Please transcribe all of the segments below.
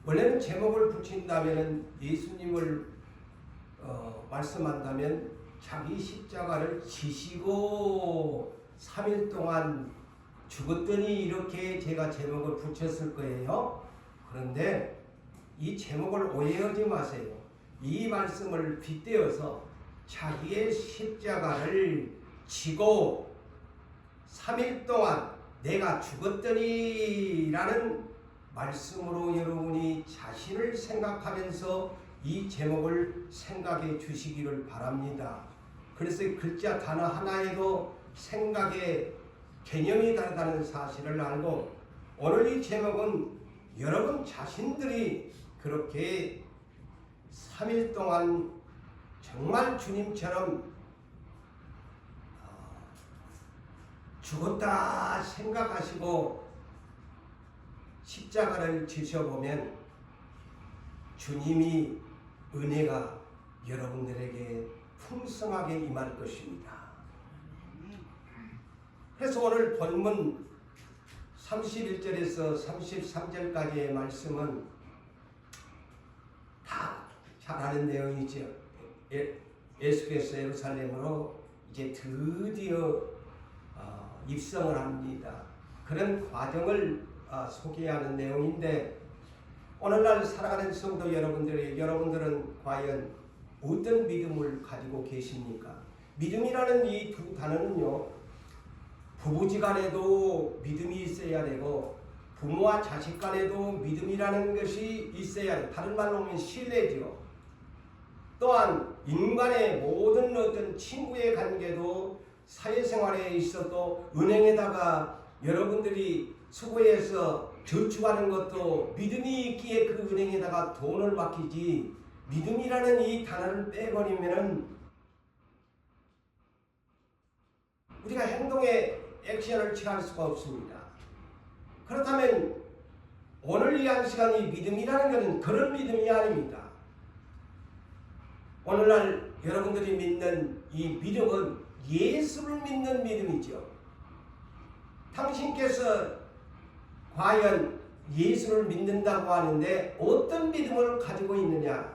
원래는 제목을 붙인다면 예수님을 말씀한다면 자기 십자가를 지시고 3일 동안 죽었더니 이렇게 제가 제목을 붙였을 거예요. 그런데 이 제목을 오해하지 마세요. 이 말씀을 빗대어서 자기의 십자가를 지고 3일 동안 내가 죽었더니 라는 말씀으로 여러분이 자신을 생각하면서 이 제목을 생각해 주시기를 바랍니다. 그래서 글자 단어 하나에도 생각의 개념이 다르다는 사실을 알고 오늘 이 제목은 여러분 자신들이 그렇게 3일 동안 정말 주님처럼 죽었다 생각하시고 십자가를 지셔보면 주님이 은혜가 여러분들에게 풍성하게 임할 것입니다. 그래서 오늘 본문 31절에서 33절까지의 말씀은 다 잘 아는 내용이죠. 예수께서 예루살렘으로 이제 드디어 입성을 합니다. 그런 과정을 소개하는 내용인데 오늘날 살아가는 성도 여러분들은 과연 어떤 믿음을 가지고 계십니까? 믿음이라는 이 두 단어는요, 부부지간에도 믿음이 있어야 되고 부모와 자식 간에도 믿음이라는 것이 있어야 돼요. 다른 말로 하면 신뢰죠. 또한 인간의 모든 어떤 친구의 관계도 사회생활에 있어도 은행에다가 여러분들이 수고해서 저축하는 것도 믿음이 있기에 그 은행에다가 돈을 맡기지 믿음이라는 이 단어를 빼버리면은 우리가 행동에 액션을 취할 수가 없습니다. 그렇다면 오늘 이 한 시간이 믿음이라는 것은 그런 믿음이 아닙니다. 오늘날 여러분들이 믿는 이 믿음은 예수를 믿는 믿음이죠. 당신께서 과연 예수를 믿는다고 하는데 어떤 믿음을 가지고 있느냐?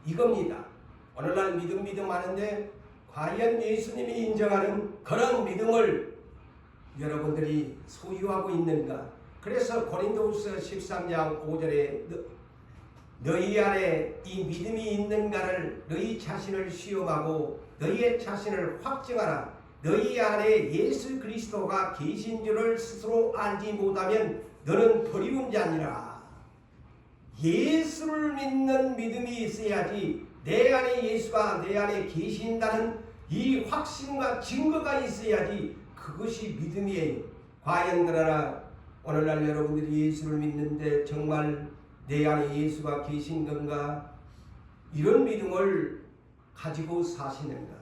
이겁니다. 오늘날 믿음 하는데 과연 예수님이 인정하는 그런 믿음을 여러분들이 소유하고 있는가? 그래서 고린도후서 13장 5절에 너희 안에 이 믿음이 있는가를 너희 자신을 시험하고 너희의 자신을 확증하라. 너희 안에 예수 그리스도가 계신 줄을 스스로 알지 못하면 너는 버리운 자니라. 예수를 믿는 믿음이 있어야지 내 안에 예수가 내 안에 계신다는 이 확신과 증거가 있어야지 그것이 믿음이에요. 과연 그러나 오늘날 여러분들이 예수를 믿는데 정말 내 안에 예수가 계신 건가? 이런 믿음을 가지고 사시는가?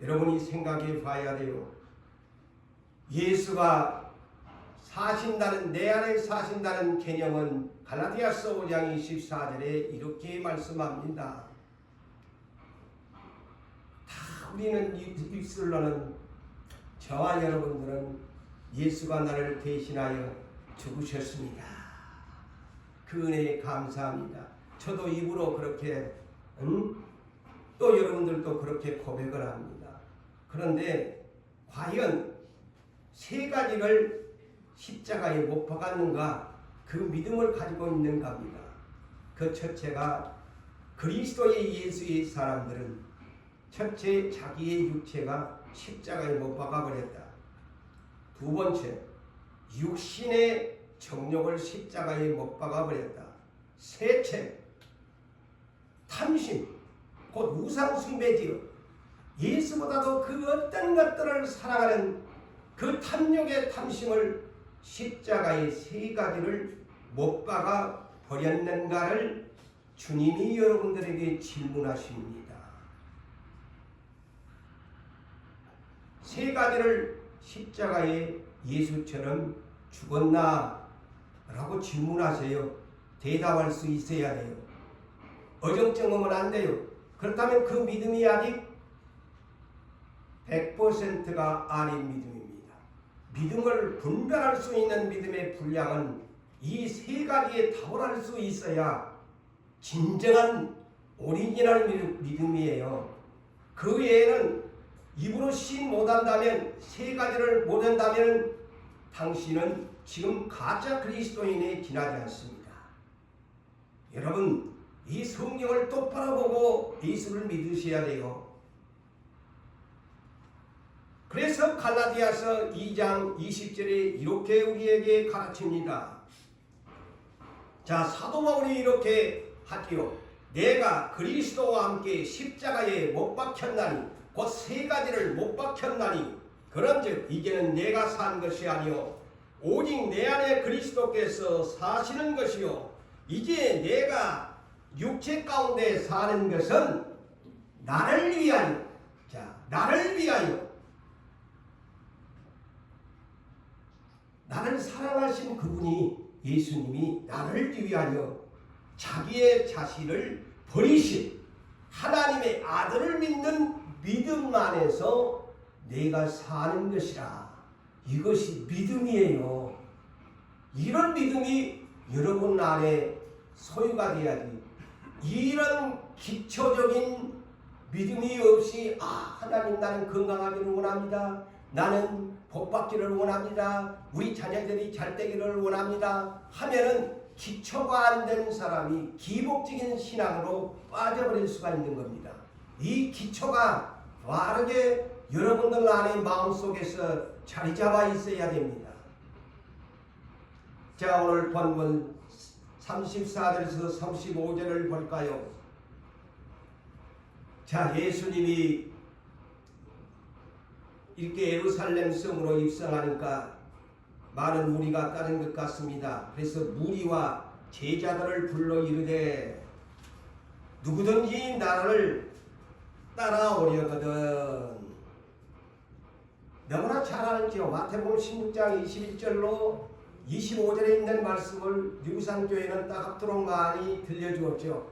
여러분이 생각해 봐야 돼요. 예수가 사신다는, 내 안에 사신다는 개념은 갈라디아서 5장 24절에 이렇게 말씀합니다. 다 우리는 입술로는 저와 여러분들은 예수가 나를 대신하여 죽으셨습니다. 그 은혜에 감사합니다. 저도 입으로 그렇게 또 여러분들도 그렇게 고백을 합니다. 그런데 과연 세 가지를 십자가에 못 박았는가? 그 믿음을 가지고 있는가 합니다. 그 첫째가 그리스도의 예수의 사람들은 첫째 자기의 육체가 십자가에 못 박아버렸다. 두 번째 육신의 정욕을 십자가에 못 박아버렸다. 셋째 탐심, 곧 우상숭배지요. 예수보다도 그 어떤 것들을 사랑하는 그 탐욕의 탐심을 십자가의 세 가지를 못 박아 버렸는가를 주님이 여러분들에게 질문하십니다. 세 가지를 십자가에 예수처럼 죽었나? 라고 질문하세요. 대답할 수 있어야 돼요. 어정쩡하면 안 돼요. 그렇다면 그 믿음이 아직 100%가 아닌 믿음입니다. 믿음을 분별할 수 있는 믿음의 분량은 이 세 가지에 탁월할 수 있어야 진정한 오리지널 믿음이에요. 그 외에는 입으로 신 못한다면, 세 가지를 못한다면 당신은 지금 가짜 그리스도인에 지나지 않습니다. 여러분, 이 성경을 똑바로 보고 예수를 믿으셔야 돼요. 그래서 갈라디아서 2장 20절에 이렇게 우리에게 가르칩니다. 자, 사도 바울이 이렇게 하지요. 내가 그리스도와 함께 십자가에 못 박혔나니, 곧 세 가지를 못 박혔나니, 그런즉 이제는 내가 산 것이 아니요 오직 내 안에 그리스도께서 사시는 것이요 이제 내가 육체 가운데 사는 것은 나를 위하여, 자, 나를 위하여, 나를 사랑하신 그분이, 예수님이 나를 위하여 자기의 자신을 버리신 하나님의 아들을 믿는 믿음 안에서 내가 사는 것이라. 이것이 믿음이에요. 이런 믿음이 여러분 안에 소유가 돼야지. 이런 기초적인 믿음이 없이, 하나님, 나는 건강하기를 원합니다. 나는 복받기를 원합니다. 우리 자녀들이 잘 되기를 원합니다. 하면은 기초가 안 되는 사람이 기복적인 신앙으로 빠져버릴 수가 있는 겁니다. 이 기초가 바르게 여러분들 안에 마음속에서 자리 잡아 있어야 됩니다. 자, 오늘 본문 34절에서 35절을 볼까요? 자, 예수님이 이렇게 예루살렘 성으로 입성하니까 많은 무리가 따른 것 같습니다. 그래서 무리와 제자들을 불러 이르되 누구든지 나를 따라오려거든. 너무나 잘 알지요. 마태복음 16장 21절로 25절에 있는 말씀을 유산교회는 따갑도록 많이 들려주었죠.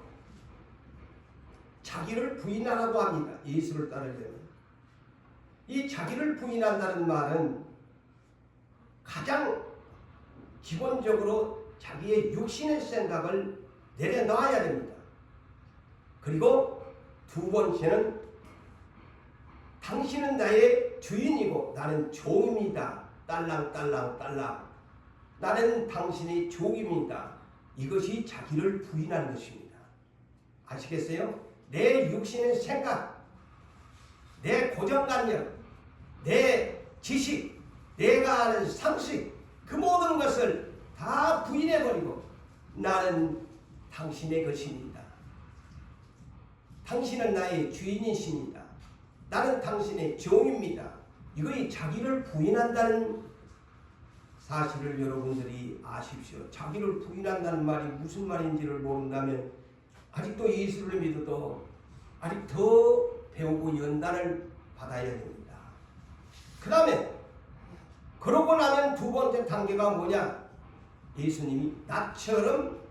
자기를 부인하라고 합니다. 예수를 따르려면. 이 자기를 부인한다는 말은 가장 기본적으로 자기의 육신의 생각을 내려놔야 됩니다. 그리고 두 번째는 당신은 나의 주인이고 나는 종입니다. 딸랑. 나는 당신의 종입니다. 이것이 자기를 부인하는 것입니다. 아시겠어요? 내 육신의 생각, 내 고정관념, 내 지식, 내가 아는 상식, 그 모든 것을 다 부인해버리고 나는 당신의 것입니다. 당신은 나의 주인이십니다. 나는 당신의 종입니다. 이거이 자기를 부인한다는 사실을 여러분들이 아십시오. 자기를 부인한다는 말이 무슨 말인지를 모른다면 아직도 예수를 믿어도 아직 더 배우고 연단을 받아야 됩니다. 그 다음에 그러고 나면 두 번째 단계가 뭐냐? 예수님이 나처럼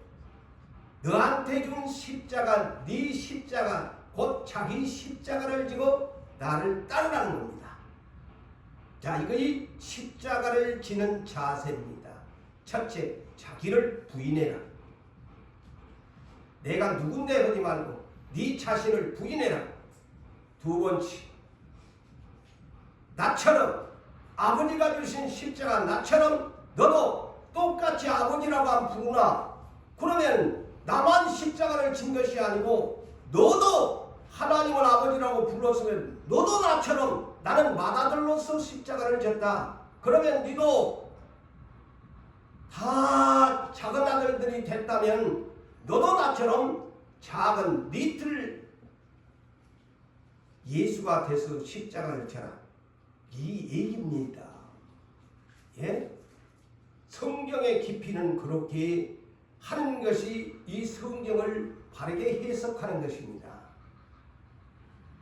너한테 준 십자가, 네 십자가, 곧 자기 십자가를 지고 나를 따르라는 겁니다. 자, 이것이 십자가를 지는 자세입니다. 첫째, 자기를 부인해라. 내가 누군데 하지 말고 네 자신을 부인해라. 두 번째, 나처럼 아버지가 주신 십자가, 나처럼 너도 똑같이 아버지라고 하면 부르나? 그러면 나만 십자가를 진 것이 아니고 너도 하나님을 아버지라고 불렀으면 너도 나처럼 나는 맏아들로서 십자가를 졌다. 그러면 너도 다 작은 아들들이 됐다면 너도 나처럼 작은 리틀 예수가 돼서 십자가를 져라. 이 얘기입니다. 예? 성경의 깊이는 그렇게 하는 것이 이 성경을 바르게 해석하는 것입니다.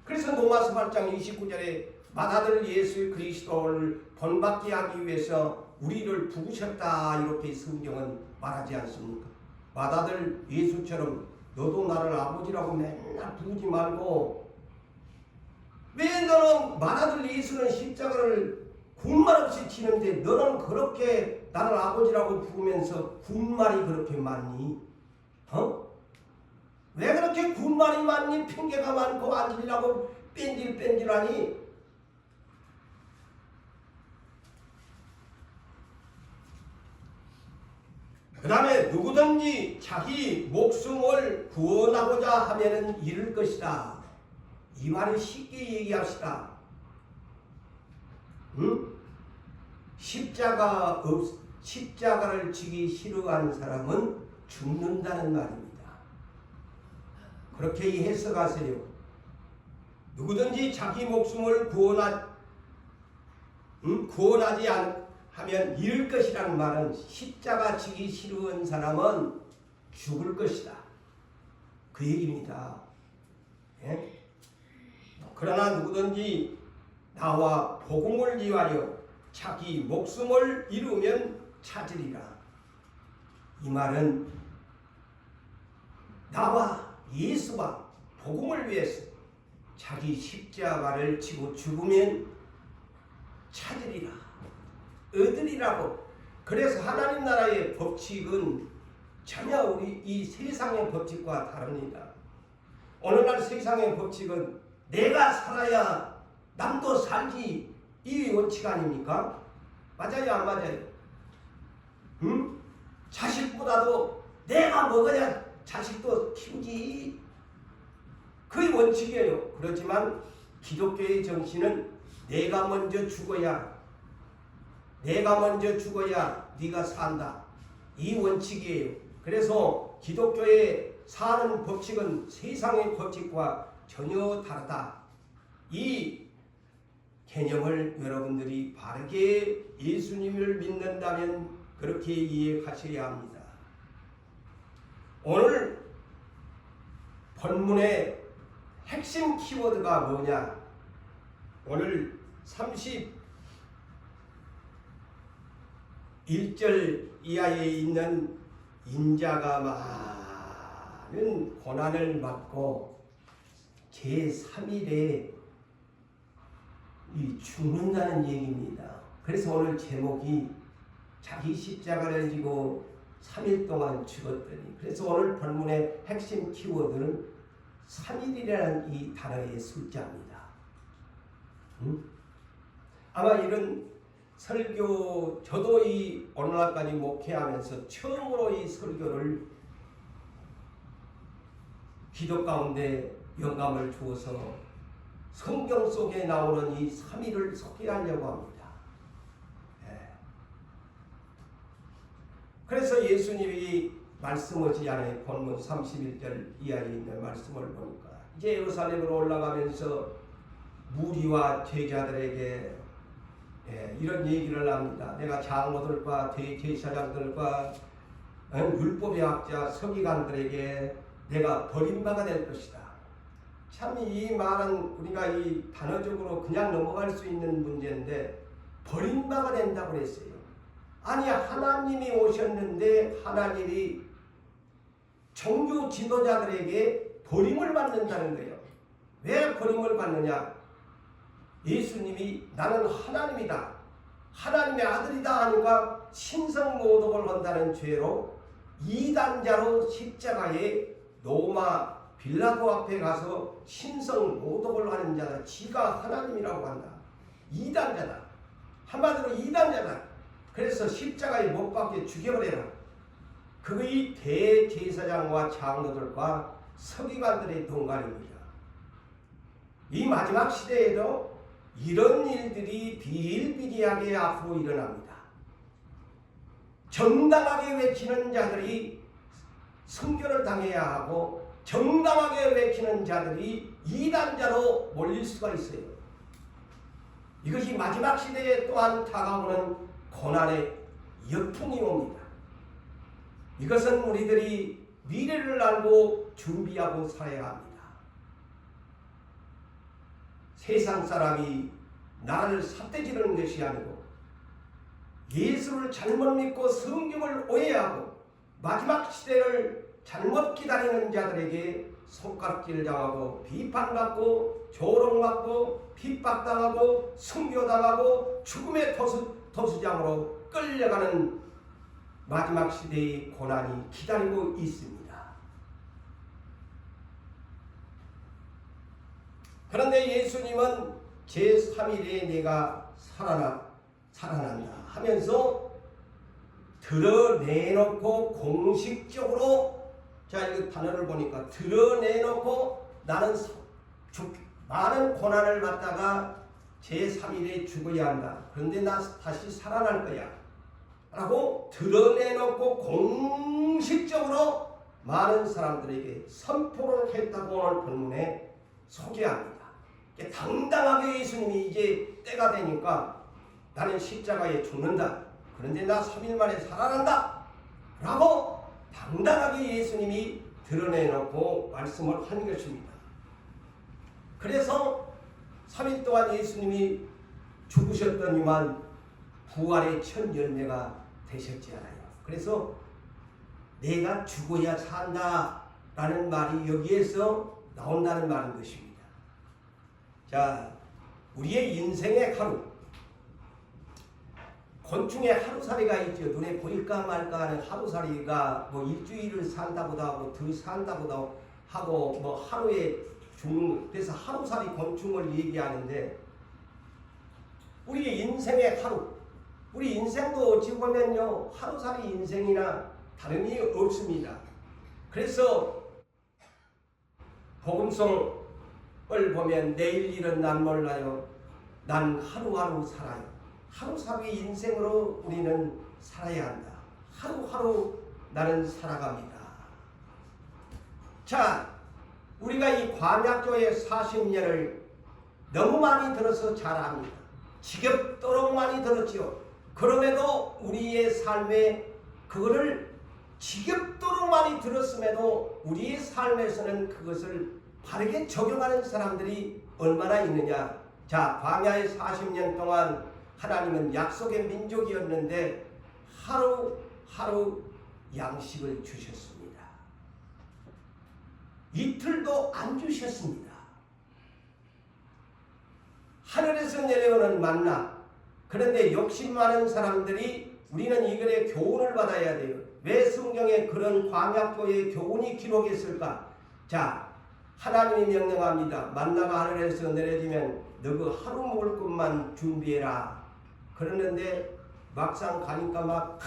그래서 로마서 8장 29절에 맏아들 예수 그리스도를 본받게 하기 위해서 우리를 부으셨다, 이렇게 성경은 말하지 않습니까? 맏아들 예수처럼 너도 나를 아버지라고 맨날 부르지 말고, 왜 너는 맏아들 예수는 십자가를 군말 없이 치는데 너는 그렇게 나를 아버지라고 부르면서 군말이 그렇게 많니? 왜 그렇게 군말이 많니? 핑계가 많고 앉으려고 뺀질뺀질하니? 그 다음에 누구든지 자기 목숨을 구원하고자 하면은 잃을 것이다. 이 말을 쉽게 얘기합시다. 십자가를 지기 싫어하는 사람은 죽는다는 말입니다. 그렇게 해석하세요. 누구든지 자기 목숨을 구원하지 하면 잃을 것이라는 말은 십자가 지기 싫어하는 사람은 죽을 것이다. 그 얘기입니다. 예? 그러나 누구든지 나와 복음을 위하여 자기 목숨을 잃으면 찾으리라. 이 말은 나와 예수와 복음을 위해서 자기 십자가를 지고 죽으면 찾으리라. 얻으리라고. 그래서 하나님 나라의 법칙은 전혀 우리 이 세상의 법칙과 다릅니다. 오늘날 세상의 법칙은 내가 살아야 남도 살지, 이 원칙 아닙니까? 맞아요, 안 맞아요? 자식보다도 내가 먹어야 자식도 키우지. 그게 원칙이에요. 그렇지만 기독교의 정신은 내가 먼저 죽어야 네가 산다. 이 원칙이에요. 그래서 기독교의 사는 법칙은 세상의 법칙과 전혀 다르다. 이 개념을 여러분들이 바르게 예수님을 믿는다면 그렇게 이해하셔야 합니다. 오늘 본문의 핵심 키워드가 뭐냐? 오늘 31절 이하에 있는 인자가 많은 고난을 받고 제3일에 죽는다는 얘기입니다. 그래서 오늘 제목이 자기 십자가를 지고 3일 동안 죽었더니, 그래서 오늘 본문의 핵심 키워드는 3일이라는 이 단어의 숫자입니다. 아마 이런 설교, 저도 이 오늘날까지 목회하면서 처음으로 이 설교를 기도 가운데 영감을 주어서 성경 속에 나오는 이 3일을 소개하려고 합니다. 그래서 예수님이 말씀하지 않은 본문 31절 이하에 있는 말씀을 보니까 이제 예루살렘으로 올라가면서 무리와 제자들에게 이런 얘기를 합니다. 내가 장로들과 대제사장들과 율법의 학자 서기관들에게 내가 버림받아 될 것이다. 참 이 말은 우리가 이 단어적으로 그냥 넘어갈 수 있는 문제인데 버림받아 된다고 그랬어요. 아니, 하나님이 오셨는데 하나님이 종교 지도자들에게 버림을 받는다는 거예요. 왜 버림을 받느냐? 예수님이 나는 하나님이다, 하나님의 아들이다 하니까 신성모독을 한다는 죄로 이단자로 십자가에 로마 빌라도 앞에 가서 신성모독을 하는 자다. 지가 하나님이라고 한다. 이단자다. 한마디로 이단자다. 그래서 십자가에 못 박게 죽여버려라. 그의 대제사장과 장로들과 서기관들의 동간입니다. 이 마지막 시대에도 이런 일들이 비일비재하게 앞으로 일어납니다. 정당하게 외치는 자들이 순교를 당해야 하고 정당하게 외치는 자들이 이단자로 몰릴 수가 있어요. 이것이 마지막 시대에 또한 다가오는 고난의 역풍이 옵니다. 이것은 우리들이 미래를 알고 준비하고 살아야 합니다. 세상 사람이 나를 삿대지르는 것이 아니고 예수를 잘못 믿고 성경을 오해하고 마지막 시대를 잘못 기다리는 자들에게 손가락질 당하고 비판받고 조롱받고 핍박당하고 순교당하고 죽음의 토수장으로 끌려가는 마지막 시대의 고난이 기다리고 있습니다. 그런데 예수님은 제3일에 내가 살아난다 하면서 드러내놓고 공식적으로, 자 이거 단어를 보니까 드러내놓고 나는 많은 고난을 받다가 제3일에 죽어야 한다. 그런데 나 다시 살아날 거야 라고 드러내놓고 공식적으로 많은 사람들에게 선포를 했다고 오늘 본문에 소개합니다. 당당하게 예수님이 이제 때가 되니까 나는 십자가에 죽는다. 그런데 나 3일 만에 살아난다 라고 당당하게 예수님이 드러내놓고 말씀을 한 것입니다. 그래서 3일 동안 예수님이 죽으셨더니만 부활의 첫 열매가 되셨지 않아요. 그래서 내가 죽어야 산다 라는 말이 여기에서 나온다는 말인 것입니다. 자, 우리의 인생의 하루, 곤충의 하루살이가 있죠. 눈에 보일까 말까 하는 하루살이가 뭐 일주일을 산다고도 하고 더 산다고도 하고 뭐 하루에 죽는, 그래서 하루살이 곤충을 얘기하는데 우리의 인생의 하루, 우리 인생도 어찌 보면요 하루살이 인생이나 다름이 없습니다. 그래서 복음성을 보면 내일 일은 난 몰라요. 난 하루하루 살아요. 하루살이 인생으로 우리는 살아야 한다. 하루하루 나는 살아갑니다. 자, 우리가 이 광야교회 40년을 너무 많이 들어서 잘 압니다. 지겹도록 많이 들었지요. 그럼에도 우리의 삶에 그거를 지겹도록 많이 들었음에도 우리의 삶에서는 그것을 바르게 적용하는 사람들이 얼마나 있느냐. 자, 광야의 40년 동안 하나님은 약속의 민족이었는데 하루하루 양식을 주셨습니다. 이틀도 안 주셨습니다. 하늘에서 내려오는 만나. 그런데 욕심 많은 사람들이 우리는 이거에 교훈을 받아야 돼요. 왜 성경에 그런 광야교회의 교훈이 기록했을까? 자, 하나님이 명령합니다. 만나가 하늘에서 내려지면 너 그 하루 먹을 것만 준비해라. 그러는데 막상 가니까 막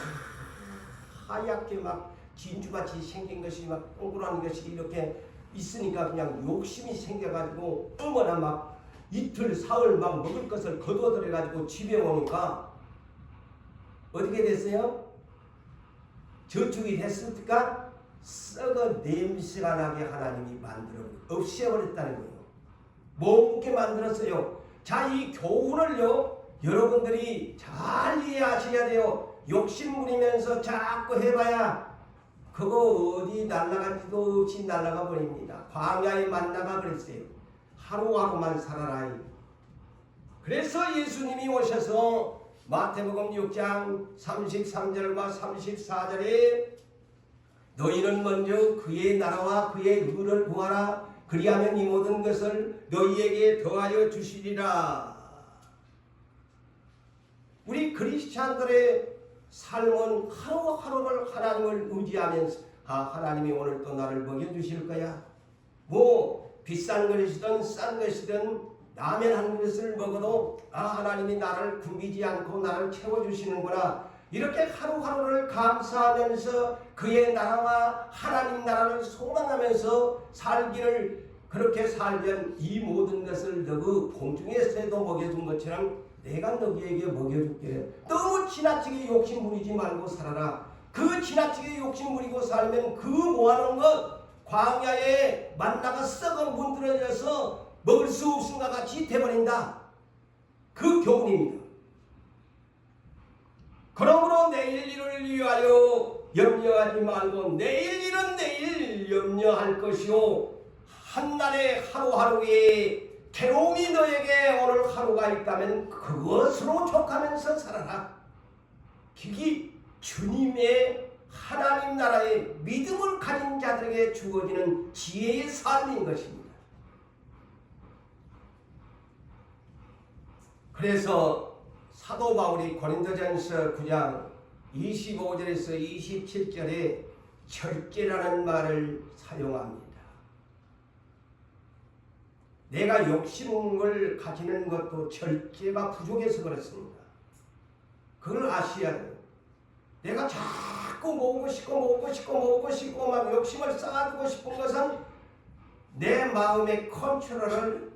하얗게 막 진주같이 생긴 것이 막 동그란 것이 이렇게 있으니까 그냥 욕심이 생겨가지고 어머나 막 이틀 사흘 막 먹을 것을 거둬들여가지고 집에 오니까 어떻게 됐어요? 저축이 됐으니까 썩어 냄새가 나게 하나님이 만들어 없애버렸다는 거예요. 못 먹게 만들었어요. 자, 이 교훈을요 여러분들이 잘 이해하셔야 돼요. 욕심 부리면서 자꾸 해봐야 그거 어디 날아가지도 없이 날아가 버립니다. 광야의 만나가 그랬어요. 하루하루만 살아라. 그래서 예수님이 오셔서 마태복음 6장 33절과 34절에 너희는 먼저 그의 나라와 그의 의를 구하라. 그리하면 이 모든 것을 너희에게 더하여 주시리라. 우리 크리스찬들의 삶은 하루하루를 하나님을 의지하면서 하나님이 오늘 또 나를 먹여주실 거야. 뭐 비싼 것이든 싼 것이든 라면 한 그릇을 먹어도 하나님이 나를 굶기지 않고 나를 채워주시는구나. 이렇게 하루하루를 감사하면서 그의 나라와 하나님 나라를 소망하면서 살기를 그렇게 살면 이 모든 것을 너그 공중에서도 먹여준 것처럼 내가 너희에게 먹여줄게. 너무 지나치게 욕심 부리지 말고 살아라. 그 지나치게 욕심 부리고 살면 그 모아놓은 것 광야에 만나가 썩어 문드러져서 먹을 수 없은 것 같이 돼버린다. 그 교훈입니다. 그러므로 내일 일을 위하여 염려하지 말고 내일 일은 내일 염려할 것이요 한날의 하루하루에 괴로움이 너에게 오늘 하루가 있다면 그것으로 족하면서 살아라. 그게 주님의 하나님 나라의 믿음을 가진 자들에게 주어지는 지혜의 삶인 것입니다. 그래서 사도 바울이 고린도전서 9장 25절에서 27절에 절제라는 말을 사용합니다. 내가 욕심을 가지는 것도 절제가 부족해서 그렇습니다. 그걸 아셔야 돼요. 내가 자꾸 먹고 싶고 막 욕심을 쌓아두고 싶은 것은 내 마음의 컨트롤을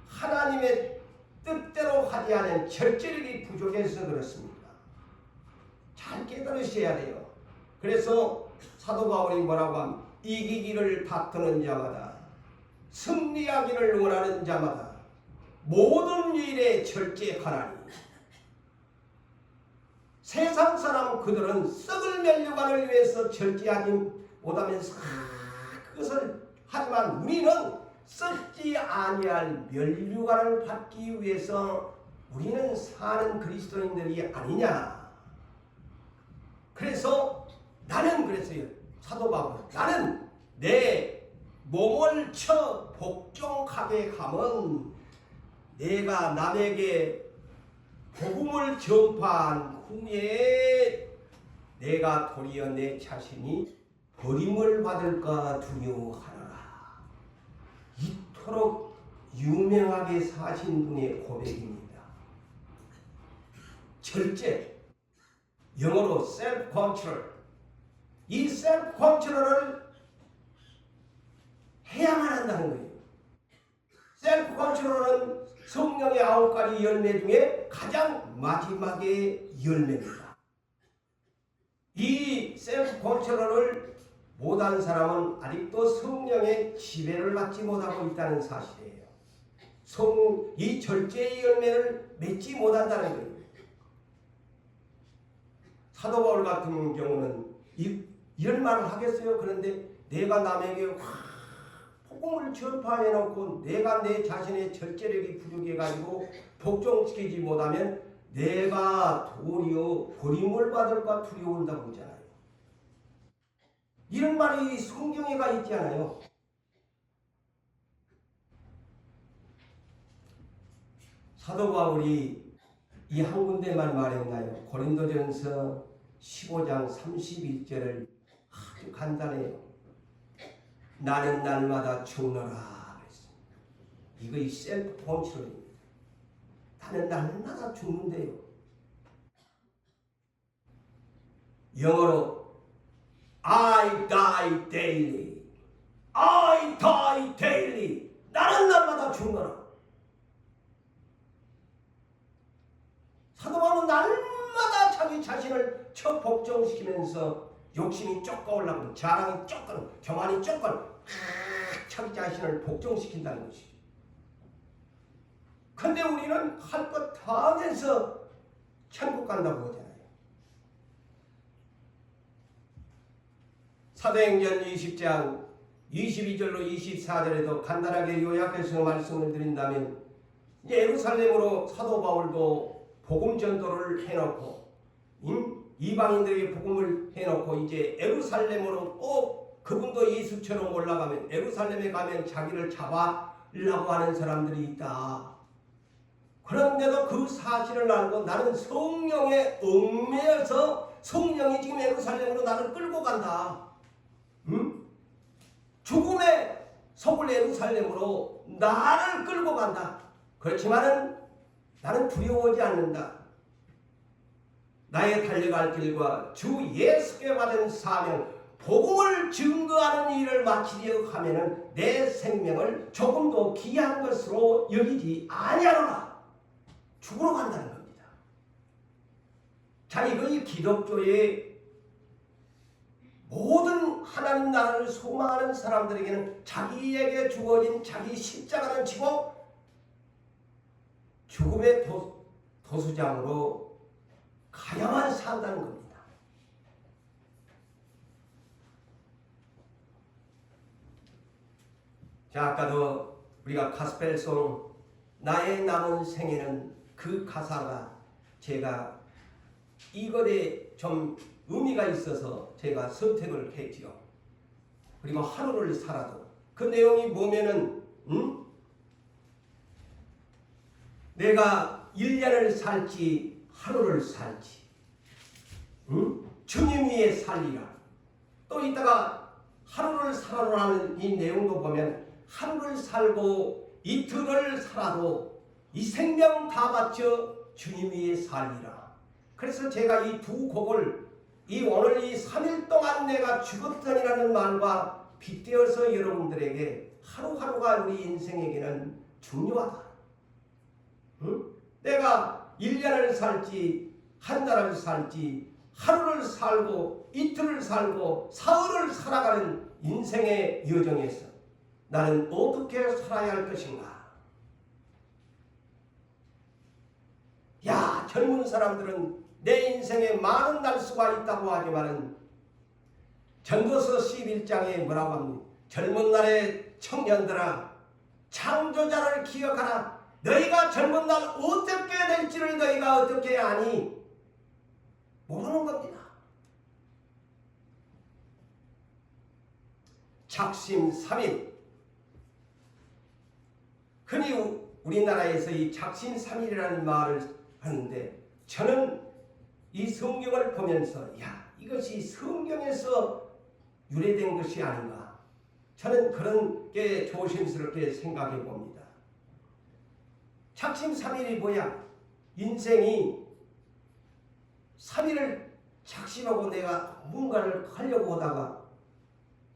하나님의 뜻대로 하지 않은 절제력이 부족해서 그렇습니다. 잘 깨달으셔야 돼요. 그래서 사도 바울이 뭐라고 하면 이기기를 다투는 자마다 승리하기를 원하는 자마다 모든 일에 절제하라니. 세상 사람 그들은 썩을 면류관을 위해서 절제하지 못하면서 그것을 하지만 우리는 썩지 아니할 면류관을 받기 위해서 우리는 사는 그리스도인들이 아니냐. 그래서 나는 그랬어요. 사도 바울 나는 내 몸을 쳐 복종하게 하면 내가 남에게 복음을 전파한 후에 내가 도리어 내 자신이 버림을 받을까 두려워하노라. 이토록 유명하게 사신 분의 고백입니다. 절제, 영어로 self control. 이 self control을 해야만 한다는 거예요. self control은 성령의 9가지 열매 중에 가장 마지막의 열매입니다. 이 self control을 못한 사람은 아직도 성령의 지배를 받지 못하고 있다는 사실이에요. 이 절제의 열매를 맺지 못한다는 거예요. 사도 바울 같은 경우는 이런 말을 하겠어요. 그런데 내가 남에게 복음을 전파해놓고 내가 내 자신의 절제력이 부족해가지고 복종시키지 못하면 내가 도리어 버림을 받을까 두려운다고 하잖아요. 이런 말이 성경에가 있잖아요. 사도 바울이 이 한 군데만 말했나요? 고린도전서 15장 31절을 아주 간단해요. 나는 날마다 죽노라 그랬습니다. 이거 이 셀프 컨트롤입니다. 나는 날마다 죽는데요. 영어로 I die daily. I die daily. 나는 날마다 죽노라. 사도 바울은 날마다 자기 자신을 복종시키면서 욕심이 쫓고 올라가고 자랑이 쫓고 교만이 쫓고 자기 자신을 복종시킨다는 것이죠. 근데 우리는 할 것 다 해서 천국 간다고 하잖아요. 사도행전 20장 22절로 24절에도 간단하게 요약해서 말씀을 드린다면 예루살렘으로 사도 바울도 복음 전도를 해놓고 이방인들에게 복음을 해놓고 이제 예루살렘으로 또 그분도 예수처럼 올라가면 예루살렘에 가면 자기를 잡아려고 하는 사람들이 있다. 그런데도 그 사실을 알고 나는 성령에 얽매여서 성령이 지금 예루살렘으로 나를 끌고 간다. 죽음의 속을 예루살렘으로 나를 끌고 간다. 그렇지만은 나는 두려워하지 않는다. 나의 달려갈 길과 주 예수께 받은 사명, 복음을 증거하는 일을 마치려 하면은 내 생명을 조금도 귀한 것으로 여기지 아니하노라. 죽으러 간다는 겁니다. 자, 이것이 기독교의 모든 하나님 나라를 소망하는 사람들에게는 자기에게 주어진 자기 십자가를 지고 죽음의 도수장으로 가야만 산다는 겁니다. 자, 아까도 우리가 가스펠송 나의 남은 생에는 그 가사가 제가 이것에 좀 의미가 있어서 제가 선택을 했지요. 그리고 하루를 살아도 그 내용이 뭐면은 내가 1년을 살지 하루를 살지 주님 위에 살리라. 또 이따가 하루를 살아라는 이 내용도 보면 하루를 살고 이틀을 살아도 이 생명 다 바쳐 주님 위에 살리라. 그래서 제가 이 두 곡을 이 오늘 이 3일 동안 내가 죽었더니라는 말과 빗대어서 여러분들에게 하루하루가 우리 인생에게는 중요하다. 내가 1년을 살지 한 달을 살지 하루를 살고 이틀을 살고 사흘을 살아가는 인생의 여정에서 나는 어떻게 살아야 할 것인가? 야, 젊은 사람들은 내 인생에 많은 날수가 있다고 하지만은 전도서 11장에 뭐라고 합니까? 젊은 날의 청년들아 창조자를 기억하라. 너희가 젊은 날 어떻게 될지를 너희가 어떻게 아니? 모르는 겁니다. 작심삼일. 흔히 우리나라에서 이 작심삼일이라는 말을 하는데 저는 이 성경을 보면서 야, 이것이 성경에서 유래된 것이 아닌가. 저는 그런 게 조심스럽게 생각해 봅니다. 작심삼일이 뭐야? 인생이 3일을 작심하고 내가 뭔가를 하려고 하다가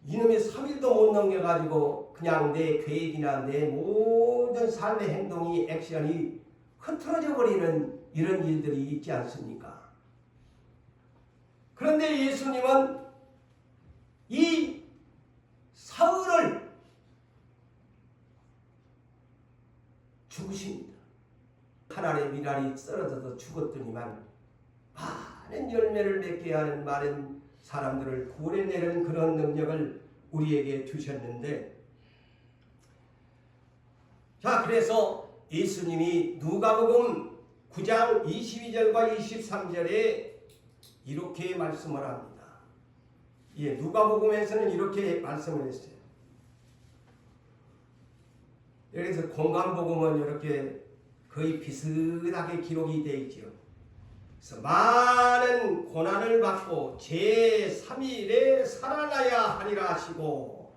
이놈의 3일도 못 넘겨가지고 그냥 내 계획이나 내 모든 삶의 행동이 액션이 흐트러져 버리는 이런 일들이 있지 않습니까? 그런데 예수님은 이 사흘을 죽으십니다. 하나의 미랄이 썰어져서 죽었더니만 많은 열매를 맺게 하는 많은 사람들을 구원해내는 그런 능력을 우리에게 주셨는데, 자, 그래서 예수님이 누가복음 9장 22절과 23절에 이렇게 말씀을 합니다. 예, 누가복음에서는 이렇게 말씀을 했어요. 여기서 공간복음은 이렇게 거의 비슷하게 기록이 되어 있죠. 그래서 많은 고난을 받고 제3일에 살아나야 하리라 하시고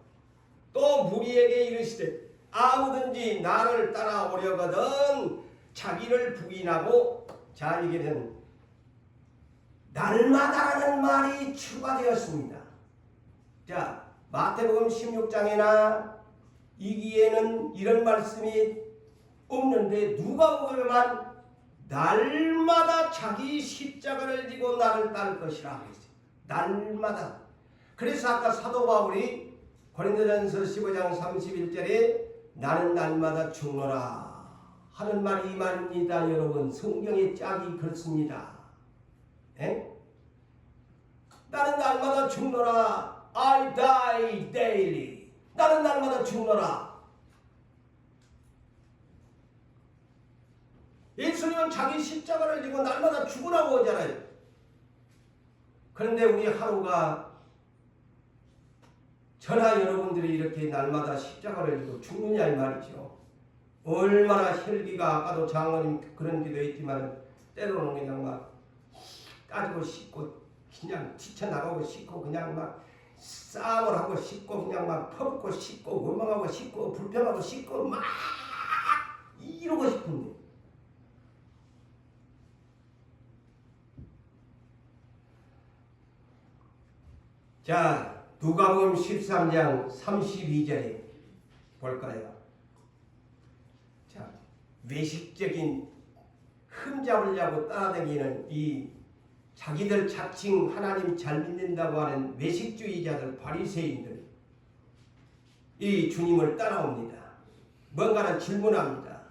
또 무리에게 이르시되 아무든지 나를 따라오려거든 자기를 부인하고, 자, 이게는 날마다라는 말이 추가되었습니다. 자, 마태복음 16장에나 이기에는 이런 말씀이 없는데 누가복음에만 날마다 자기 십자가를 지고 나를 따를 것이라 했어요. 날마다. 그래서 아까 사도 바울이 고린도전서 15장 31절에 나는 날마다 죽노라 하는 말이 이 말입니다. 여러분, 성경의 짝이 그렇습니다. 에? 나는 날마다 죽노라. I die daily. 나는 날마다 죽노라. 예수님은 자기 십자가를 지고 날마다 죽으라고 하잖아요. 그런데 우리 하루가 저나 여러분들이 이렇게 날마다 십자가를 지고 죽느냐 이 말이죠. 얼마나 혈기가, 아까도 장로님 그런 기도 했지만 때로는 그냥 막 따지고 씻고 그냥 지쳐나가고 씻고 그냥 막 싸움을 하고 씻고 그냥 막 퍼붓고 씻고 원망하고 씻고 불평하고 씻고 막 이러고 싶은데, 자, 누가복음 13장 32절에 볼까요? 자, 외식적인 흠잡으려고 따라다니는 이 자기들 자칭 하나님 잘 믿는다고 하는 외식주의자들, 바리새인들, 이 주님을 따라옵니다. 뭔가는 질문합니다.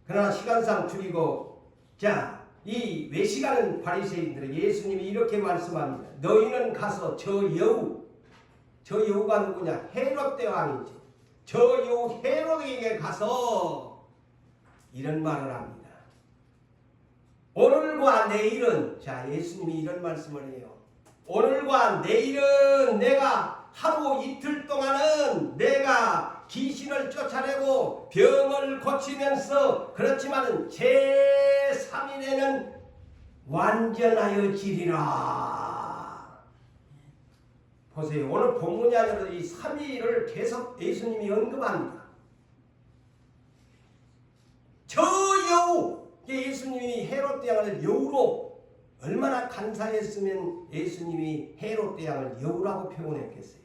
그러나 시간상 줄이고, 자, 이 외식하는 바리새인들에게 예수님이 이렇게 말씀합니다. 너희는 가서 저 여우가 누구냐? 헤롯 대왕이지. 저 여우 헤롯에게 가서 이런 말을 합니다. 오늘과 내일은, 자, 예수님이 이런 말씀을 해요. 오늘과 내일은 내가 하루 이틀 동안은 내가 귀신을 쫓아내고 병을 고치면서 그렇지만은 제3일에는 완전하여 지리라. 보세요. 오늘 본문이 아니라 이 3일을 계속 예수님이 언급합니다. 저 여우, 예수님이 헤롯 대왕을 여우로 얼마나 간사했으면 예수님이 헤롯 대왕을 여우라고 표현했겠어요.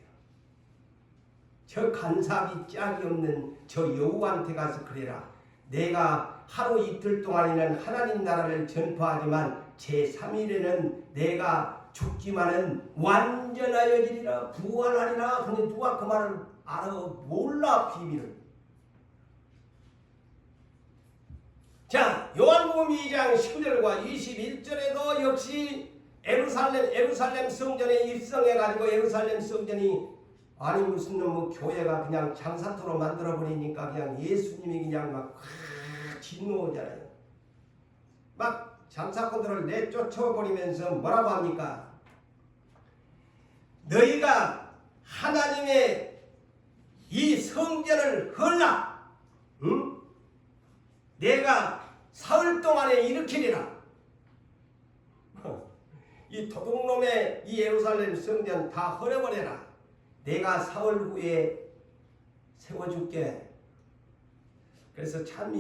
저 간사하기 짝이 없는 저 여우한테 가서 그래라. 내가 하루 이틀 동안에는 하나님 나라를 전파하지만 제3일에는 내가 죽지만은 완전하여지리라, 부활하리라. 근데 누가 그 말을 알아? 몰라, 비밀을. 자, 요한복음 2장 19절과 21절에도 역시 예루살렘 성전에 입성해가지고 예루살렘 성전이 아니 무슨 뭐 교회가 그냥 장사터로 만들어버리니까 그냥 예수님이 그냥 막 진노하잖아요. 막 장사꾼들을 내쫓아버리면서 뭐라고 합니까? 너희가 하나님의 이 성전을 헐라. 응? 내가 사흘 동안에 일으키리라. 이 도둑놈의 이 예루살렘 성전 다 헐어버려라. 내가 사흘 후에 세워줄게. 그래서 참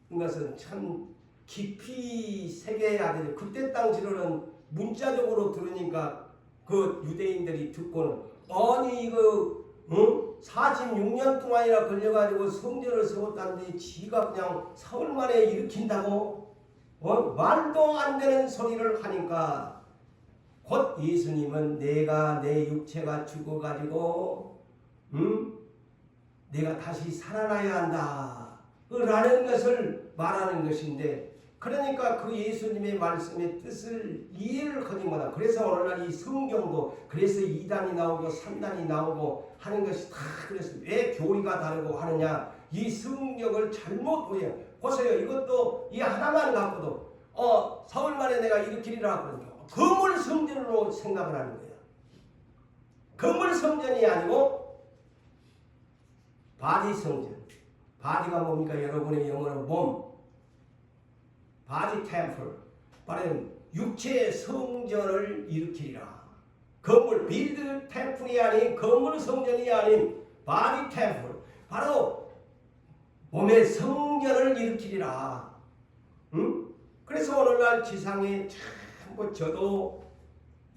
이것은 참 깊이 새겨야 되죠. 그때 당시로는 문자적으로 들으니까 그 유대인들이 듣고는 아니 이거 46년 동안이나 걸려가지고 성전을 세웠다는데 지가 그냥 사흘 만에 일으킨다고? 말도 안 되는 소리를 하니까 곧 예수님은 내가 내 육체가 죽어가지고 내가 다시 살아나야 한다 라는 것을 말하는 것인데, 그러니까 그 예수님의 말씀의 뜻을 이해를 하는 거다. 그래서 오늘날 이 성경도 그래서 2단이 나오고 3단이 나오고 하는 것이 다 그래서 왜 교리가 다르고 하느냐, 이 성경을 잘못 보여요. 보세요. 이것도 이 하나만 갖고도 사흘 만에 내가 일으키리라 그러니까 건물 성전으로 생각을 하는 거예요. 건물 성전이 아니고 바디 성전. 바디가 뭡니까? 여러분의 영어로 몸. 바디 템플. 말하면 육체의 성전을 일으키리라. 건물 빌드 템플이 아닌 건물 성전이 아닌 바디 템플. 바로 몸의 성전을 일으키리라. 그래서 오늘날 지상에 참 저도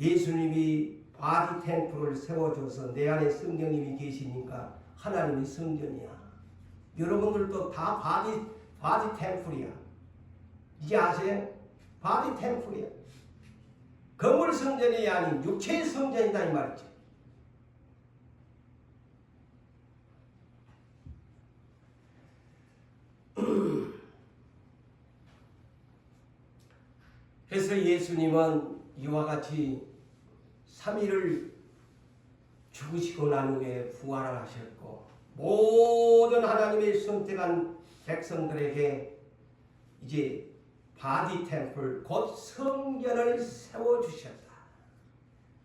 예수님이 바디 템플을 세워줘서 내 안에 성령님이 계시니까 하나님의 성전이야. 여러분들도 다 바디 템플이야. 이제 아세요? 바디 템플이야. 건물 성전이 아닌 육체의 성전이다 이 말이죠. 그래서 예수님은 이와 같이 3일을 죽으시고 난 후에 부활을 하셨고 모든 하나님의 선택한 백성들에게 이제 바디 템플 곧 성전을 세워주셨다.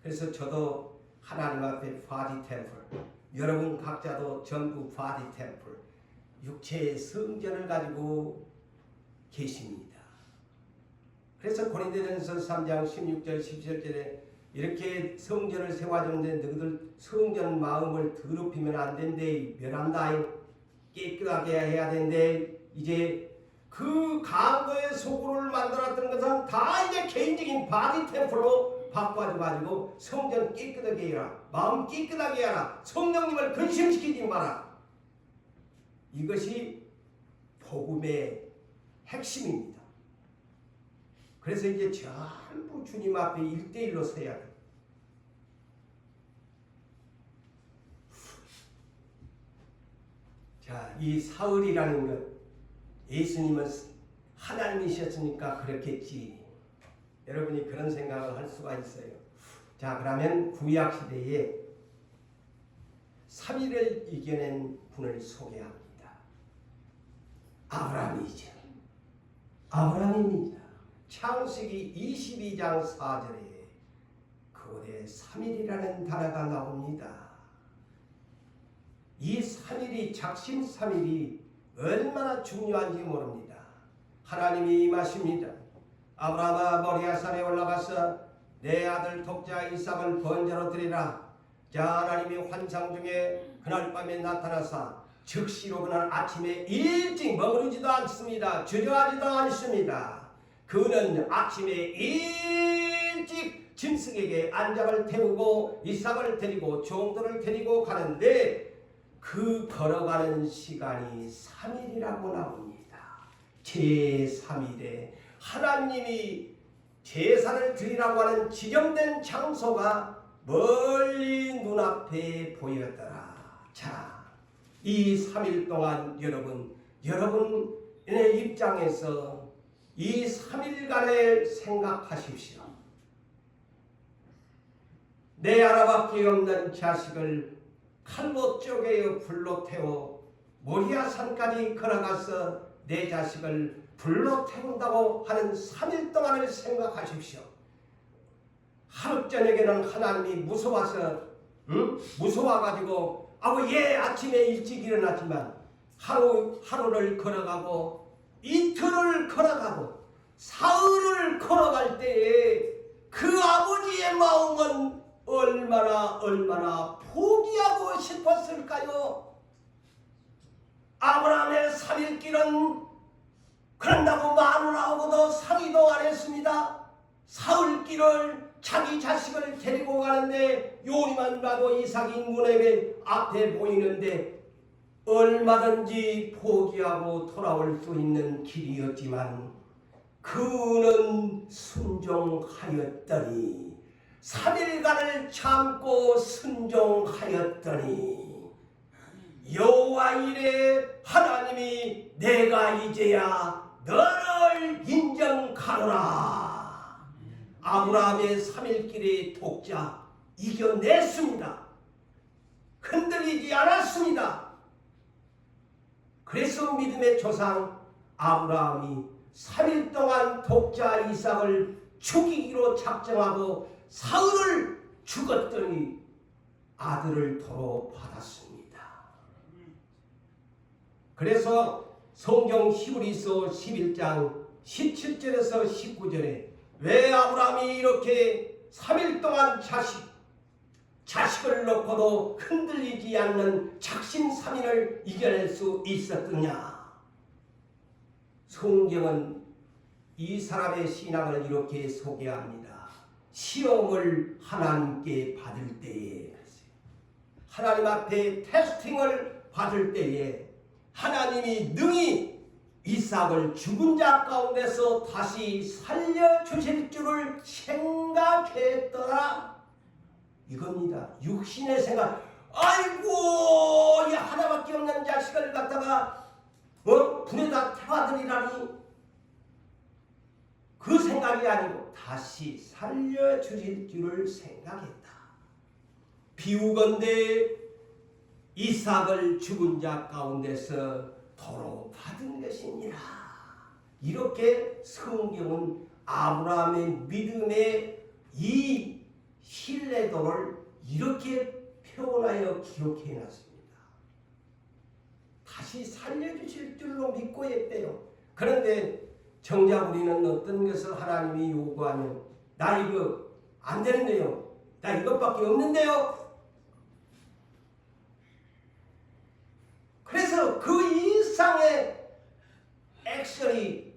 그래서 저도 하나님 앞에 바디 템플, 여러분 각자도 전부 바디 템플, 육체의 성전을 가지고 계십니다. 그래서 고린도전서 3장 16절 17절에 이렇게 성전을 세워줬는데 너희들 성전 마음을 더럽히면 안 된대. 멸한다. 깨끗하게 해야 된대. 이제 그 과거의 소굴을 만들었던 것은 다 이제 개인적인 바디 템플로 바꿔가지고 성전 깨끗하게 해라. 마음 깨끗하게 해라. 성령님을 근심시키지 마라. 이것이 복음의 핵심입니다. 그래서 이제 전부 주님 앞에 1대1로 서야 돼. 자, 이 사흘이라는 것, 예수님은 하나님이셨으니까 그렇겠지. 여러분이 그런 생각을 할 수가 있어요. 자, 그러면 구약시대에 3일을 이겨낸 분을 소개합니다. 아브라함이죠. 아브라함입니다. 창세기 22장 4절에 그곳에 3일이라는 단어가 나옵니다. 이 3일이 작심 3일이 얼마나 중요한지 모릅니다. 하나님이 임하십니다. 아브라함아 모리아산에 올라가서 내 아들 독자 이삭을 번제로 드리라. 자, 하나님이 환상 중에 그날 밤에 나타나사 즉시로 그날 아침에 일찍 머무르지도 않습니다. 주저하지도 않습니다. 그는 아침에 일찍 짐승에게 안장을 태우고 이삭을 데리고 종들을 데리고 가는데 그 걸어가는 시간이 3일이라고 나옵니다. 제3일에 하나님이 제사를 드리라고 하는 지정된 장소가 멀리 눈앞에 보였더라. 자, 이 3일 동안 여러분의 입장에서 이 3일간을 생각하십시오. 내 하나밖에 없는 자식을 칼로 쪼개어 불로 태워 모리아산까지 걸어가서 내 자식을 불로 태운다고 하는 3일 동안을 생각하십시오. 하루 저녁에는 하나님이 무서워서 무서워가지고 아침에 일찍 일어났지만 하루를 걸어가고 이틀을 걸어가고 사흘을 걸어갈 때에 그 아버지의 마음은 얼마나 포기하고 싶었을까요? 아브라함의 3일 길은 그런다고 마누라하고도 상의도 안 했습니다. 사흘 길을 자기 자식을 데리고 가는데 요리만 봐도 이삭이 눈에 앞에 보이는데 얼마든지 포기하고 돌아올 수 있는 길이었지만 그는 순종하였더니 3일간을 참고 순종하였더니 여호와 이래 하나님이 내가 이제야 너를 인정하노라. 아브라함의 3일길의 독자 이겨냈습니다. 흔들리지 않았습니다. 그래서 믿음의 조상 아브라함이 3일 동안 독자 이삭을 죽이기로 작정하고 사흘을 죽었더니 아들을 도로 받았습니다. 그래서 성경 히브리서 11장 17절에서 19절에 왜 아브라함이 이렇게 3일 동안 자식을 놓고도 흔들리지 않는 작심삼일을 이겨낼 수 있었느냐? 성경은 이 사람의 신앙을 이렇게 소개합니다. 시험을 하나님께 받을 때에, 하나님 앞에 테스팅을 받을 때에 하나님이 능히 이삭을 죽은 자 가운데서 다시 살려주실 줄을 생각했더라. 이겁니다. 육신의 생각. 아이고, 이 하나밖에 없는 자식을 갖다가 분에다 태워드리라니. 그 생각이 아니고 다시 살려주실 줄을 생각했다. 비우건대 이삭을 죽은 자 가운데서 도로 받은 것이니라. 이렇게 성경은 아브라함의 믿음의 이 신뢰도를 이렇게 표현하여 기록해 놨습니다. 다시 살려주실 줄로 믿고 했대요. 그런데 정작 우리는 어떤 것을 하나님이 요구하면 나 이거 안 되는데요. 나 이것밖에 없는데요. 그래서 그 이상의 액션이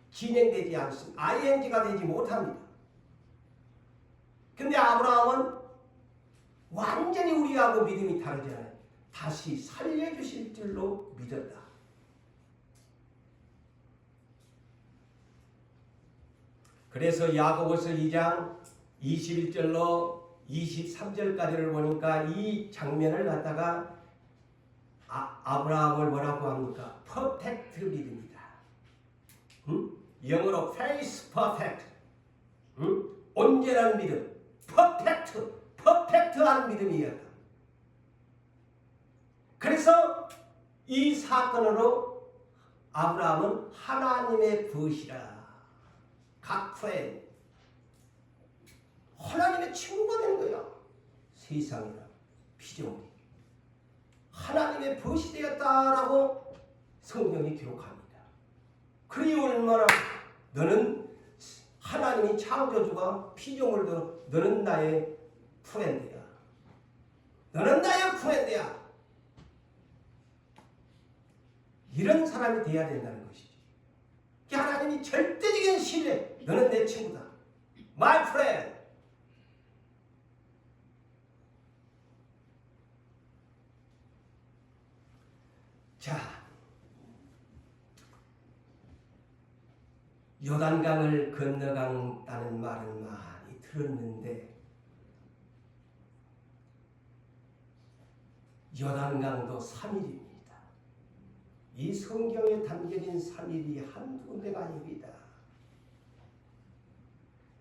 진행되지 않습니다. ING가 되지 못합니다. 근데 아브라함은 완전히 우리하고 믿음이 다르잖아요. 다시 살려주실 줄로 믿었다. 그래서 야고보서 2장 21절로 23절까지를 보니까 이 장면을 갖다가 아브라함을 뭐라고 합니까? 퍼펙트 믿음이다. 영어로 faith perfect. 온전한 믿음. 퍼펙트한 믿음이었다. 그래서 이 사건으로 아브라함은 하나님의 벗이라. 각 프렌드. 하나님의 친구가 되는 거야. 세상이나 피조물이 하나님의 벗이 되었다라고 성경이 기록합니다. 그리 얼마나 너는 하나님이 창조주가 피조물도 너는 나의 프렌드야. 너는 나의 프렌드야. 이런 사람이 돼야 된다는 것이지. 하나님이 절대적인 신뢰. 너는 내 친구다. My friend. 자, 요단강을 건너간다는 말은 많이 들었는데 요단강도 3일입니다. 이 성경에 담겨진 3일이 한두 군데가 아닙니다.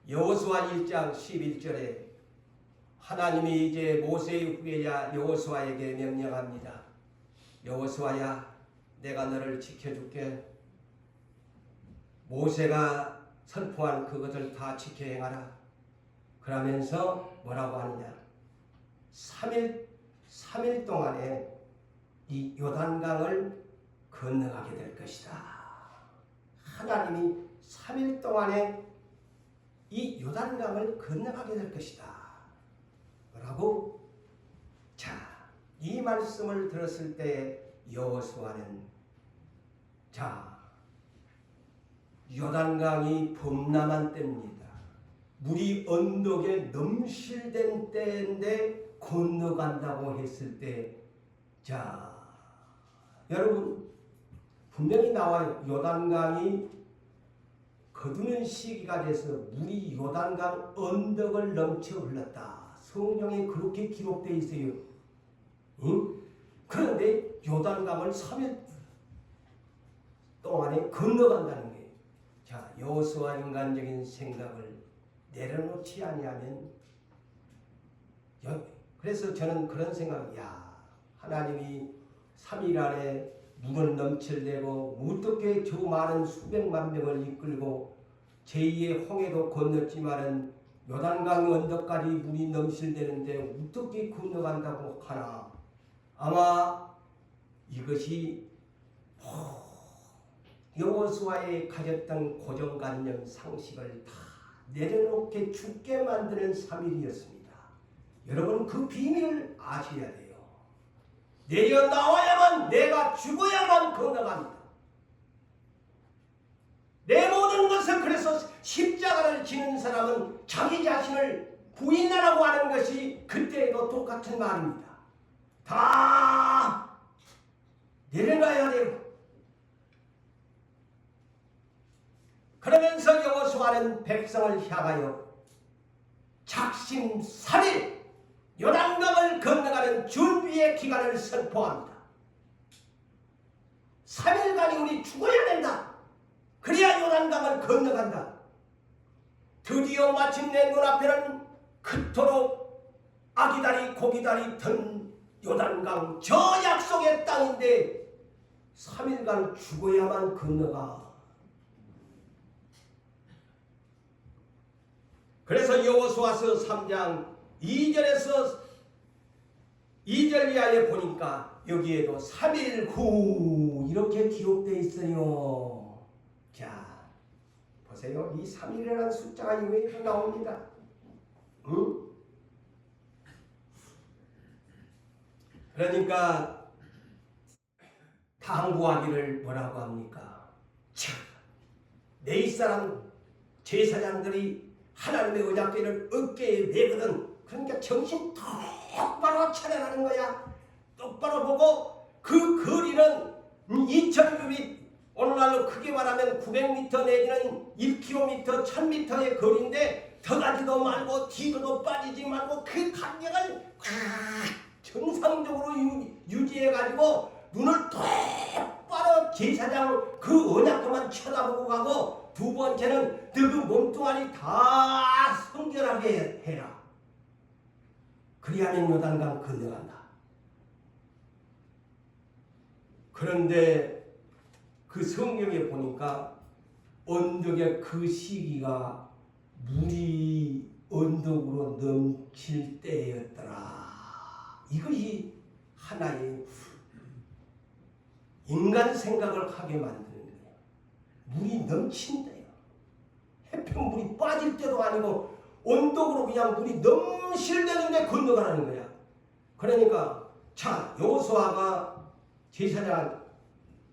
여호수아 1장 11절에 하나님이 이제 모세의 후계자 여호수아에게 명령합니다. 여호수아야, 내가 너를 지켜줄게. 모세가 선포한 그것을 다 지켜 행하라. 그러면서 뭐라고 하느냐? 3일 동안에 이 요단강을 건너가게 될 것이다. 하나님이 3일 동안에 이 요단강을 건너가게 될 것이다. 뭐라고? 자, 이 말씀을 들었을 때 여호수아는 요단강이 범람한 때입니다. 물이 언덕에 넘실된 때인데 건너간다고 했을 때 여러분 분명히 나와요. 요단강이 거두는 시기가 돼서 물이 요단강 언덕을 넘쳐 흘렀다. 성경에 그렇게 기록되어 있어요. 응? 그런데 요단강을 3일 동안에 건너간다는 거예요. 여호수아 인간적인 생각을 내려놓지 아니하면 그래서 저는 그런 생각이야. 하나님이 3일 안에 물을 넘칠내고 어떻게 저 많은 수백만 명을 이끌고 제2의 홍해도 건넜지만은 요단강 언덕까지 물이 넘실대는데 어떻게 건너간다고 하나. 아마 이것이 여호수아에 가졌던 고정관념 상식을 다 내려놓게 죽게 만드는 3일이었습니다. 여러분 그 비밀을 아셔야 돼요. 내려 나와야만, 내가 죽어야만 건너갑니다. 내 모든 것을, 그래서 십자가를 지는 사람은 자기 자신을 부인하라고 하는 것이 그때에도 똑같은 말입니다. 다 내려놔야 돼요. 그러면서 여호수아는 백성을 향하여 작심 3일 요단강을 건너가는 준비의 기간을 선포합니다. 3일간이 우리 죽어야 된다. 그래야 요단강을 건너간다. 드디어 마침내 눈앞에는 그토록 아기다리 고기다리 던 요단강, 저 약속의 땅인데 3일간 죽어야만 건너가. 그래서 여호수아서 3장 2절에서 2절 이하에 보니까 여기에도 3일 후 이렇게 기록되어 있어요. 자, 보세요. 이 3일이라는 숫자가 여기에 나옵니다. 응? 그러니까 당부하기를 뭐라고 합니까? 참, 내 이사람 제사장들이 하나님의 언약궤를 어깨에 메거든. 그러니까 정신 똑바로 차려라는 거야. 똑바로 보고 그 거리는 2,000규빗, 오늘날로 크게 말하면 900m 내지는 1km, 1000m의 거리인데 더 가지도 말고 뒤로도 빠지지 말고 그 간격을 정상적으로 유지해가지고 눈을 똑바로 제사장 그 언약궤만 쳐다보고 가고, 두 번째는 너 그 몸뚱아리 다 성결하게 해라. 그리하면 요단강 건너간다. 그런데 그 성경에 보니까 언덕의 그 시기가 물이 언덕으로 넘칠 때였더라. 이것이 하나의 인간 생각을 하게 만드는 거예요. 물이 넘친대요. 해평물이 빠질 때도 아니고 언덕으로 그냥 물이 넘실대는데 건너가라는 거야. 그러니까 자, 여호수아가 제사장한테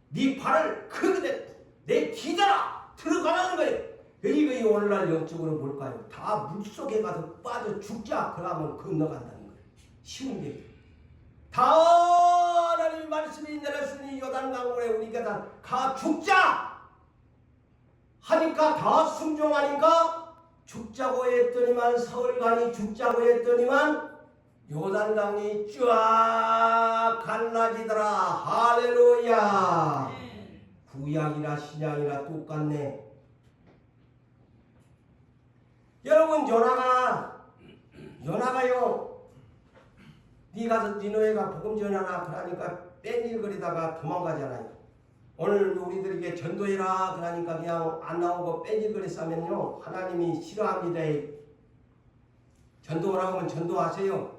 네 발을 크게 내 뒤져라 들어가라는 거예요. 이거 오늘날 영적으로 뭘까요? 다 물속에 가서 빠져 죽자. 그러면 건너간다는 거예요. 쉬운 얘기. 다 하나님의 말씀이 내렸으니 요단강물에 우리가 다 죽자 하니까 다 순종하니까 죽자고 했더니만 사흘간이 죽자고 했더니만 요단강이 쫙 갈라지더라. 할렐루야. 구약이나 신약이나 똑같네. 여러분 요나가요 네 가서 니노에가 복음 전하라 그러니까 뺀질거리다가 도망가잖아요. 오늘 우리들에게 전도해라 그러니까 그냥 안 나오고 뺀질거렸으면요 하나님이 싫어합니다. 전도하라고 하면 전도하세요.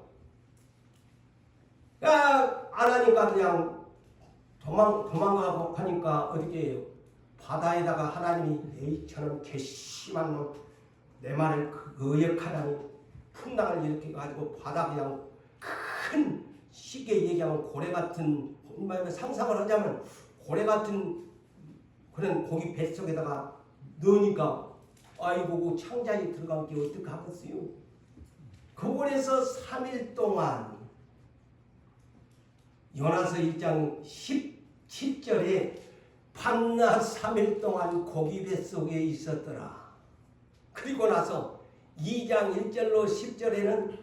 안 하니까 그냥 도망가고 하니까 어떻게 해요? 바다에다가 하나님이 에이처럼 괘씸한 놈 내 말을 거역하다니 풍랑을 일으켜 가지고 바다 그냥 큰 쉽게 얘기하면 고래 같은 상상을 하자면 고래 같은 그런 고기 뱃속에다가 넣으니까 아이고 창자에 들어간 게 어떡하겠어요. 그곳에서 3일 동안 요나서 1장 17절에 밤낮 3일 동안 고기 뱃속에 있었더라. 그리고 나서 2장 1절로 10절에는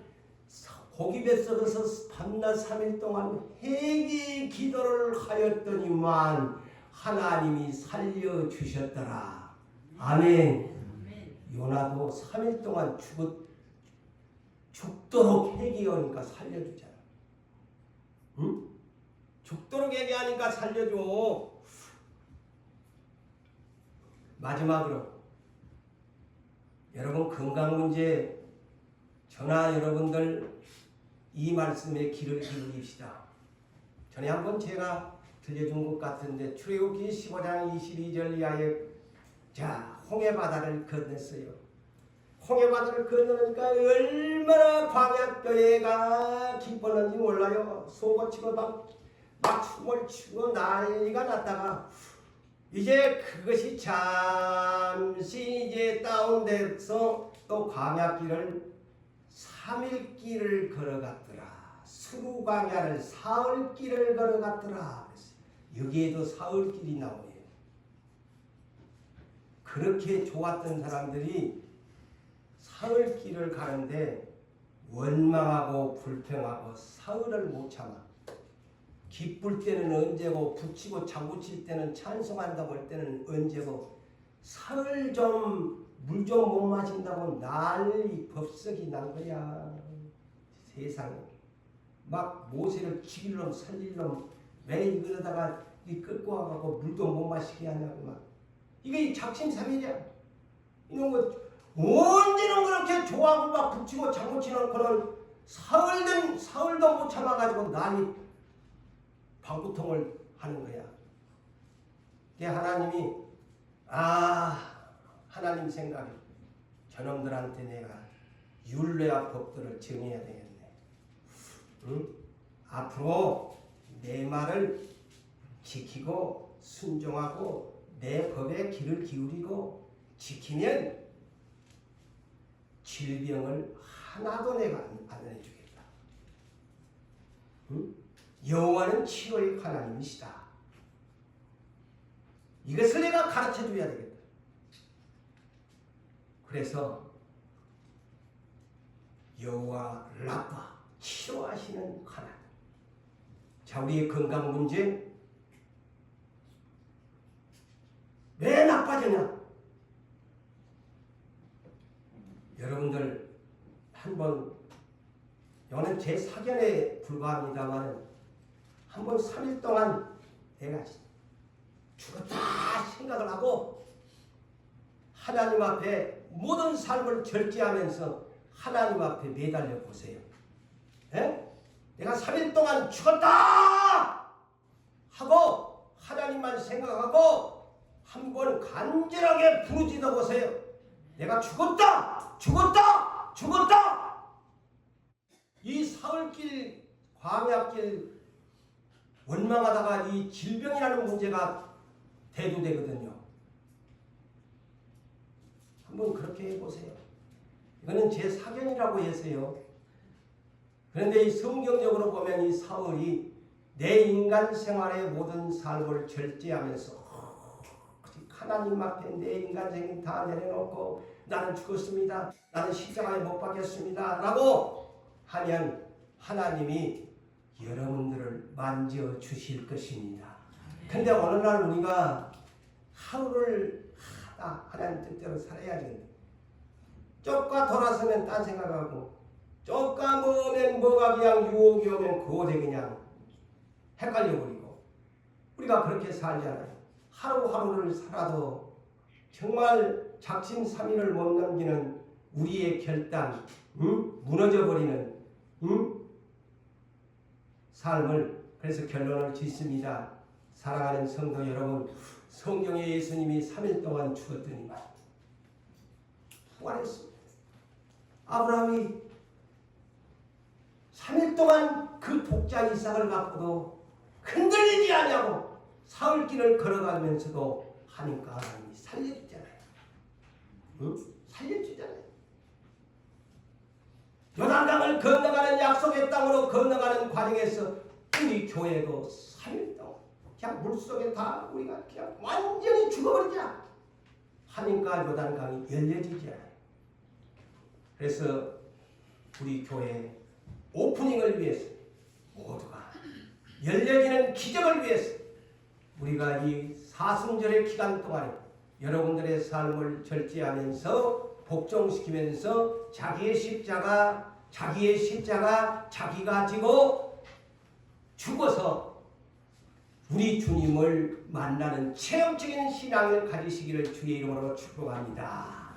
고기 뱃속에서 밤낮 3일 동안 회개 기도를 하였더니만 하나님이 살려주셨더라. 아멘. 요나도 3일 동안 죽도록 회개하니까 살려주잖아. 응? 죽도록 회개하니까 살려줘. 마지막으로 여러분 건강 문제 저나 여러분들 이 말씀에 귀를 기울입시다. 전에 한번 제가 들려준 것 같은데 출애굽기 15장 22절 이하에 자 홍해바다를 건넜어요. 홍해바다를 건너니까 얼마나 광야교회가 기뻤는지 몰라요. 소고치고 막 춤을 추고 난리가 났다가 이제 그것이 잠시 이제 다운돼서 또 광야길을 3일 길을 걸어갔더라. 수루광야를 사흘 길을 걸어갔더라. 여기에도 사흘 길이 나오네요. 그렇게 좋았던 사람들이 사흘 길을 가는데 원망하고 불평하고 사흘을 못 참아. 기쁠 때는 언제고 붙이고 장구칠 때는 찬송한다고 할 때는 언제고 사흘 좀 물 좀 못 마신다고 난리 법석이 난 거야. 세상에 막 모세를 죽일 놈 살릴 놈 매일 그러다가 이 끌고 와가고 물도 못 마시게 하냐고 막 이게 작심삼일이야. 이런 거 언제는 그렇게 좋아하고 막 붙이고 장구치는 그런 사흘도 못 참아가지고 난리 방구통을 하는 거야. 이게 하나님이 하나님 생각이 저놈들한테 내가 율례와 법도를 정해야 되겠네. 응? 앞으로 내 말을 지키고 순종하고 내 법에 귀를 기울이고 지키면 질병을 하나도 내가 안 해주겠다. 응? 여호와는 치료의 하나님이시다. 이것을 내가 가르쳐줘야 되겠다. 그래서 여호와 라파 치료하시는 하나님. 자, 우리의 건강 문제 왜 나빠지냐? 여러분들 한번 이거는 제 사견에 불과합니다만 한번 3일 동안 내가 죽었다 생각을 하고 하나님 앞에 모든 삶을 절제하면서 하나님 앞에 매달려 보세요. 에? 내가 3일 동안 죽었다 하고 하나님만 생각하고 한번 간절하게 부르짖어 보세요. 내가 죽었다! 죽었다! 죽었다! 이 사흘길 광야길 원망하다가 이 질병이라는 문제가 대두되거든요. 한번 그렇게 해보세요. 이거는 제 사견이라고 했어요. 그런데 이 성경적으로 보면 이 사울이 내 인간 생활의 모든 삶을 절제하면서 하나님 앞에 내 인간 생활 다 내려놓고 나는 죽었습니다. 나는 십자가에 못 박혔습니다. 라고 하면 하나님이 여러분들을 만져 주실 것입니다. 근데 어느 날 우리가 하루를 하나님 뜻대로 살아야지. 쪽가 돌아서면 딴 생각하고 쪽가 뭐면 뭐가 그냥 유혹이 오면 그것에 그냥 헷갈려버리고 우리가 그렇게 살잖아요. 하루하루를 살아도 정말 작심삼일을 못 넘기는 우리의 결단, 무너져버리는 삶을 그래서 결론을 짓습니다. 사랑하는 성도 여러분, 성경에 예수님이 3일 동안 죽었더니만 부활했습니다. 아브라함이 3일 동안 그 독자 이삭을 갖고도 흔들리지 않냐고 사흘길을 걸어가면서도 하니까 하나님이 살려주잖아요. 살려주잖아요. 요단강을 건너가는 약속의 땅으로 건너가는 과정에서 우리 교회도 3일 동안 그냥 물속에 다 우리가 그냥 완전히 죽어버리자 하니까 요단강이 열려지지 않아요. 그래서 우리 교회 오프닝을 위해서 모두가 열려지는 기적을 위해서 우리가 이 사순절의 기간 동안에 여러분들의 삶을 절제하면서 복종시키면서 자기의 십자가 자기가 지고 죽어서 우리 주님을 만나는 체험적인 신앙을 가지시기를 주의 이름으로 축복합니다.